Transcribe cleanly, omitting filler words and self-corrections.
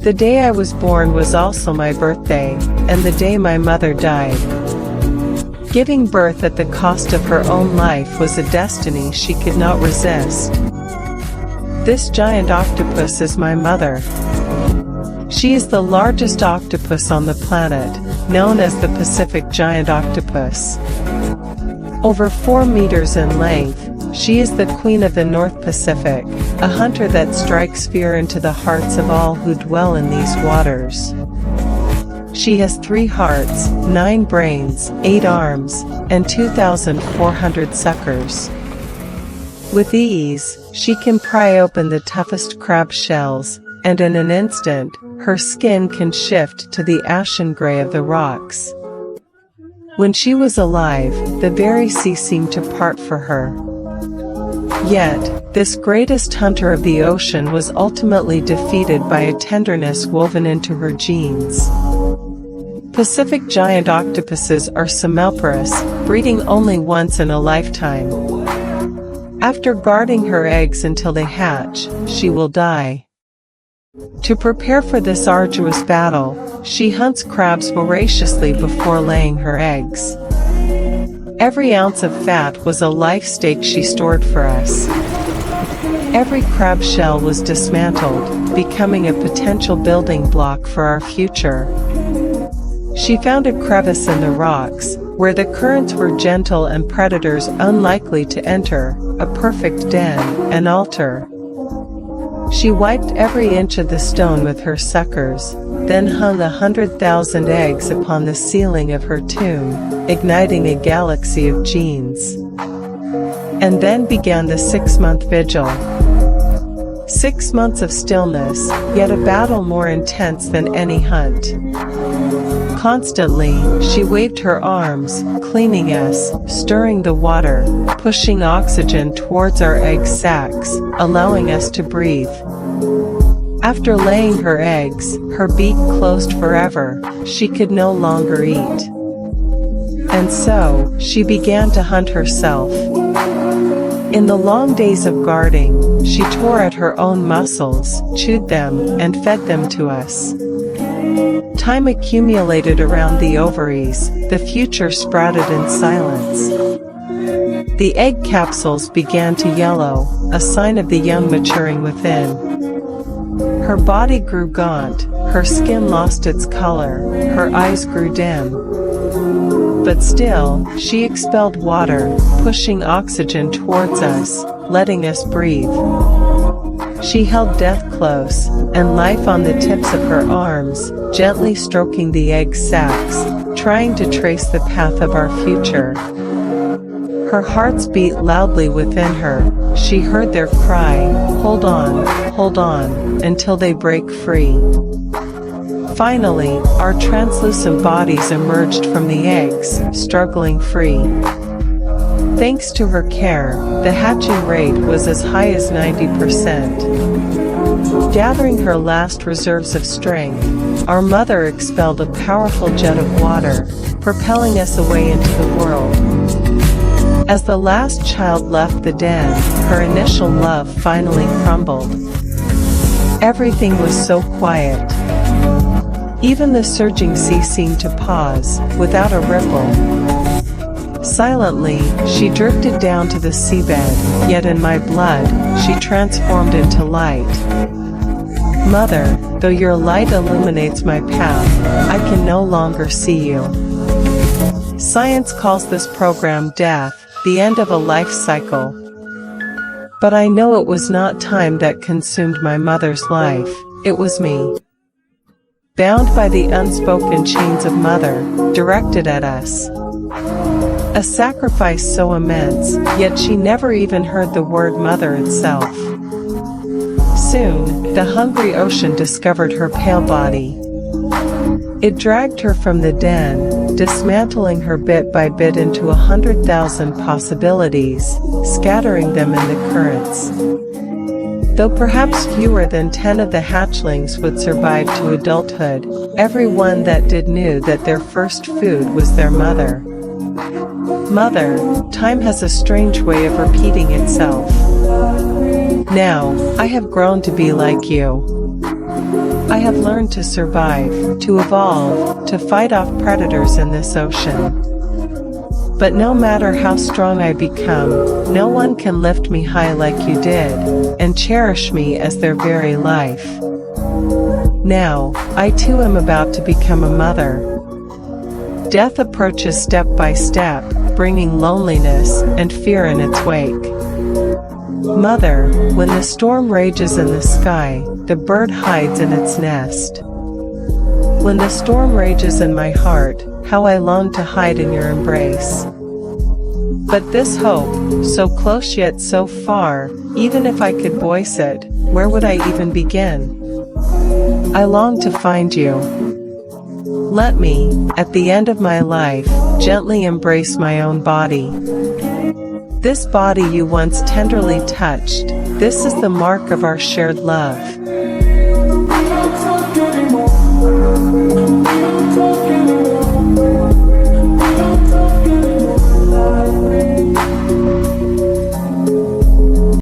The day I was born was also my birthday, and the day my mother died. Giving birth at the cost of her own life was a destiny she could not resist. This giant octopus is my mother. She is the largest octopus on the planet, known as the Pacific giant octopus. Over 4 meters in length, she is the queen of the North Pacific, a hunter that strikes fear into the hearts of all who dwell in these waters. She has 3 hearts, 9 brains, 8 arms, and 2,400 suckers. With ease, she can pry open the toughest crab shells, and in an instant, her skin can shift to the ashen gray of the rocks. When she was alive, the very sea seemed to part for her. Yet, this greatest hunter of the ocean was ultimately defeated by a tenderness woven into her genes. Pacific giant octopuses are semmelporous, breeding only once in a lifetime. After guarding her eggs until they hatch, she will die. To prepare for this arduous battle, she hunts crabs voraciously before laying her eggs. Every ounce of fat was a life stake she stored for us. Every crab shell was dismantled, becoming a potential building block for our future. She found a crevice in the rocks, where the currents were gentle and predators unlikely to enter, a perfect den, an altar. She wiped every inch of the stone with her suckers, then hung 100,000 eggs upon the ceiling of her tomb, igniting a galaxy of genes. And then began the 6-month vigil. 6 months of stillness, yet a battle more intense than any hunt. Constantly, she waved her arms, cleaning us, stirring the water, pushing oxygen towards our egg sacs, allowing us to breathe. After laying her eggs, her beak closed forever, she could no longer eat. And so, she began to hunt herself. In the long days of guarding, she tore at her own muscles, chewed them, and fed them to us. Time accumulated around the ovaries, the future sprouted in silence. The egg capsules began to yellow, a sign of the young maturing within. Her body grew gaunt, her skin lost its color, her eyes grew dim. But still, she expelled water, pushing oxygen towards us, letting us breathe. She held death close, and life on the tips of her arms, gently stroking the egg sacs, trying to trace the path of our future. Her hearts beat loudly within her, she heard their cry, hold on, until they break free. Finally, our translucent bodies emerged from the eggs, struggling free. Thanks to her care, the hatching rate was as high as 90%. Gathering her last reserves of strength, our mother expelled a powerful jet of water, propelling us away into the world. As the last child left the den, her initial love finally crumbled. Everything was so quiet. Even the surging sea seemed to pause, without a ripple. Silently, she drifted down to the seabed, yet in my blood, she transformed into light. Mother, though your light illuminates my path, I can no longer see you. Science calls this program death, the end of a life cycle. But I know it was not time that consumed my mother's life, it was me. Bound by the unspoken chains of mother, directed at us. A sacrifice so immense, yet she never even heard the word mother itself. Soon, the hungry ocean discovered her pale body. It dragged her from the den, dismantling her bit by bit into 100,000 possibilities, scattering them in the currents. Though perhaps fewer than 10 of the hatchlings would survive to adulthood, everyone that did knew that their first food was their mother. Mother, time has a strange way of repeating itself. Now, I have grown to be like you. I have learned to survive, to evolve, to fight off predators in this ocean. But no matter how strong I become, no one can lift me high like you did, and cherish me as their very life. Now, I too am about to become a mother. Death approaches step by step, bringing loneliness and fear in its wake. Mother, when the storm rages in the sky, the bird hides in its nest. When the storm rages in my heart, how I long to hide in your embrace. But this hope, so close yet so far, even if I could voice it, where would I even begin? I long to find you. Let me, at the end of my life, gently embrace my own body. This body you once tenderly touched, this is the mark of our shared love.